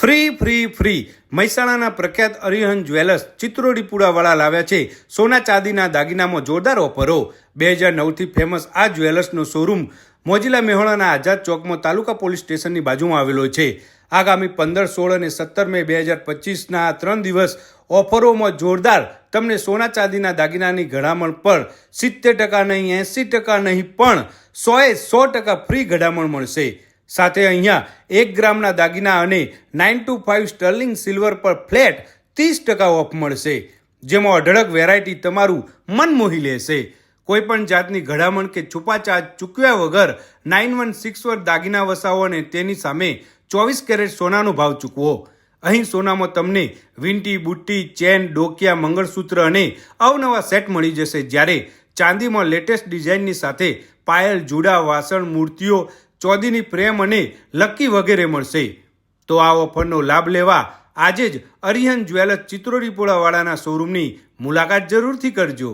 Free મહેસાણાના પ્રખ્યાત Arihant jewellers ચિત્રોડીપુરાવાળા લાવ્યા છે સોના ચાંદીના દાગીનામાં જોરદાર ઓફરો। 2009થી ફેમસ આ જ્વેલર્સનો શોરૂમ મોજીલા મેહોણાના આઝાદ ચોકમાં તાલુકા પોલીસ સ્ટેશનની બાજુમાં આવેલો છે। આગામી 15, 16 અને 17 મે 2025ના આ 3 દિવસ ઓફરોમાં જોરદાર તમને સોના ચાંદીના દાગીનાની ઘડામણ પર 70% નહીં, 80% નહીં, પણ 100% ફ્રી ઘડામણ મળશે। સાથે અહીંયા 1 ગ્રામના દાગીના અને 925 સ્ટર્લિંગ સિલ્વર પર ફ્લેટ 30% ઓફ મળશે, જેમાં અઢળક વેરાયટી તમારું મન મોહી લેશે। કોઈપણ જાતની ઘડામણ કે છુપા ચાર્જ ચૂકવ્યા વગર 9161 દાગીના વસાવો અને તેની સામે 24 કેરેટ સોનાનો ભાવ ચૂકવો। અહીં સોનામાં તમને વીંટી, બુટ્ટી, ચેન, ડોકિયા, મંગળસૂત્ર અને અવનવા સેટ મળી જશે, જ્યારે ચાંદીમાં લેટેસ્ટ ડિઝાઇનની સાથે પાયલ, જુડા, વાસણ, મૂર્તિઓ, ચોદીની પ્રેમ અને લક્કી વગેરે મળશે। તો આ ઓફરનો લાભ લેવા આજે જ અરિહંત જ્વેલર્સ ચિત્રોડીપુરાવાળાના શોરૂમની મુલાકાત જરૂરથી કરજો।